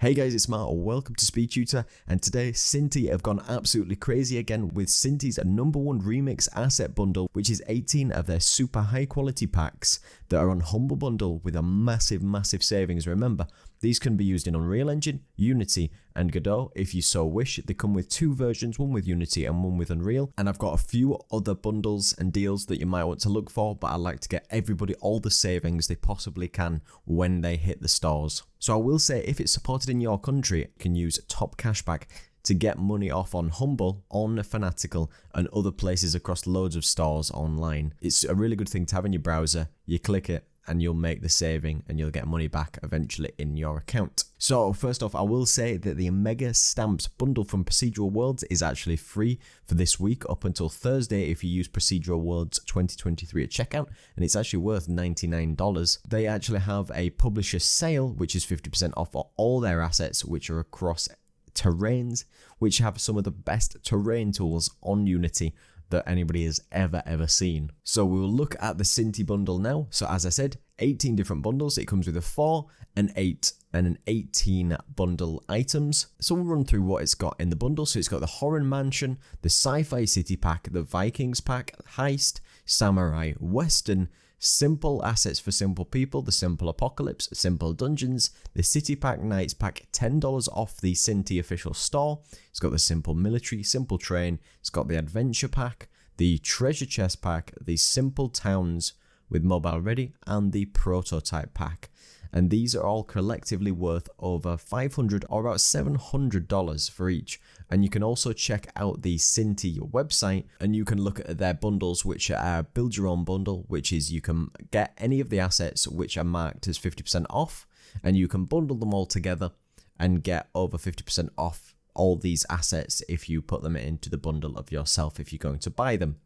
Hey guys, it's Matt, welcome to SpeedTutor, and today Synty have gone absolutely crazy again with Synty's #1 remix asset bundle, which is 18 of their super high quality packs that are on Humble Bundle with a massive savings. Remember, these can be used in Unreal Engine, Unity, and Godot if you so wish. They come with two versions, one with Unity and one with Unreal, and I've got a few other bundles and deals that you might want to look for, but I like to get everybody all the savings they possibly can when they hit the stores. So I will say, if it's supported in your country, you can use top cashback to get money off on Humble, on Fanatical, and other places across loads of stores online. It's a really good thing to have in your browser. You click it and you'll make the saving and you'll get money back eventually in your account. So first off, I will say that the Mega Stamps bundle from Procedural Worlds is actually free for this week up until Thursday if you use Procedural Worlds 2023 at checkout, and it's actually worth $99. They actually have a publisher sale, which is 50% off all their assets, which are across terrains, which have some of the best terrain tools on Unity that anybody has ever seen. So we will look at the Synty bundle now. So as I said, 18 different bundles. It comes with a 4, an 8, and an 18 bundle items. So we'll run through what it's got in the bundle. So it's got the Horror Mansion, the Sci-Fi City pack, the Vikings pack, Heist, Samurai, Western, Simple Assets for Simple People, the Simple Apocalypse, Simple Dungeons, the City Pack, Knights Pack, $10 off the Synty official store. It's got the Simple Military, Simple Train, it's got the Adventure Pack, the Treasure Chest Pack, the Simple Towns with Mobile Ready, and the Prototype Pack. And these are all collectively worth over $500 or about $700 for each. And you can also check out the Synty website and you can look at their bundles, which are build your own bundle, which is you can get any of the assets which are marked as 50% off, and you can bundle them all together and get over 50% off all these assets if you put them into the bundle of yourself if you're going to buy them.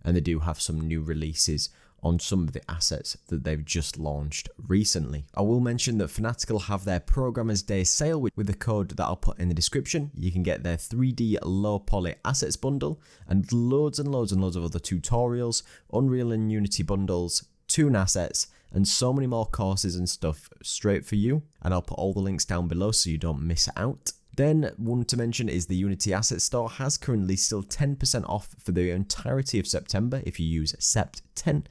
And they do have some new releases on some of the assets that they've just launched recently. I will mention that Fanatical have their Programmer's Day sale with the code that I'll put in the description. You can get their 3D low poly assets bundle and loads of other tutorials, Unreal and Unity bundles, Toon assets, and so many more courses and stuff straight for you. And I'll put all the links down below so you don't miss out. Then one to mention is the Unity Asset Store has currently still 10% off for the entirety of September if you use SEPT10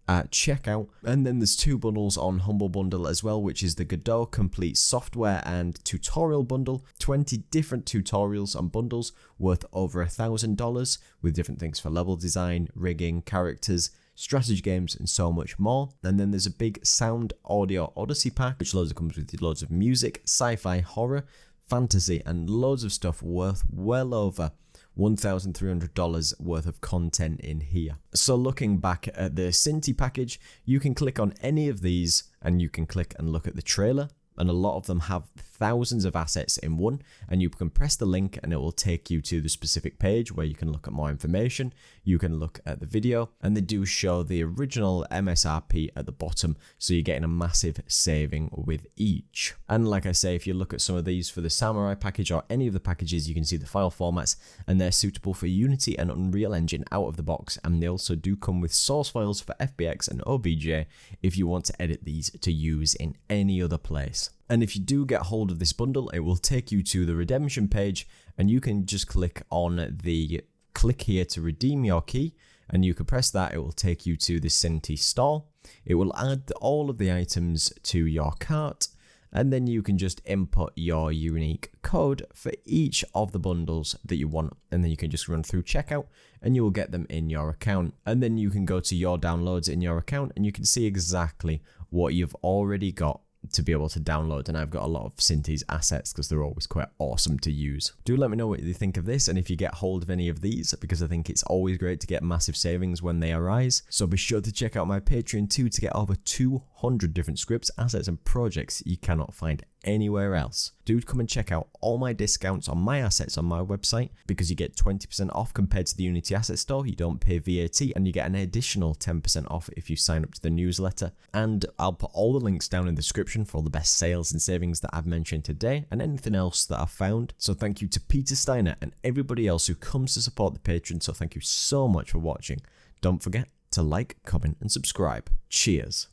at checkout. And then there's two bundles on Humble Bundle as well, which is the Godot Complete Software and Tutorial Bundle. 20 different tutorials and bundles worth over $1,000 with different things for level design, rigging, characters, strategy games, and so much more. And then there's a big Sound Audio Odyssey pack, which comes with loads of music, sci-fi, horror, fantasy, and loads of stuff worth well over $1,300 worth of content in here. So looking back at the Synty package, you can click on any of these and you can click and look at the trailer, and a lot of them have thousands of assets in one, and you can press the link and it will take you to the specific page where you can look at more information, you can look at the video, and they do show the original MSRP at the bottom, so you're getting a massive saving with each. And like I say, if you look at some of these for the Samurai package or any of the packages, you can see the file formats, and they're suitable for Unity and Unreal Engine out of the box, and they also do come with source files for FBX and OBJ if you want to edit these to use in any other place. And if you do get hold of this bundle, it will take you to the redemption page, and you can just click on the click here to redeem your key, and you can press that. It will take you to the Synty store. It will add all of the items to your cart, and then you can just input your unique code for each of the bundles that you want, and then you can just run through checkout and you will get them in your account. And then you can go to your downloads in your account and you can see exactly what you've already got to be able to download. And I've got a lot of Synty's assets because they're always quite awesome to use. Do let me know what you think of this and if you get hold of any of these, because I think it's always great to get massive savings when they arise. So be sure to check out my Patreon too to get over 200 different scripts, assets, and projects you cannot find anywhere else. Do come and check out all my discounts on my assets on my website, because you get 20% off compared to the Unity Asset Store, you don't pay VAT, and you get an additional 10% off if you sign up to the newsletter. And I'll put all the links down in the description for all the best sales and savings that I've mentioned today and anything else that I've found. So thank you to Peter Steiner and everybody else who comes to support the Patreon, so thank you so much for watching. Don't forget to like, comment, and subscribe. Cheers.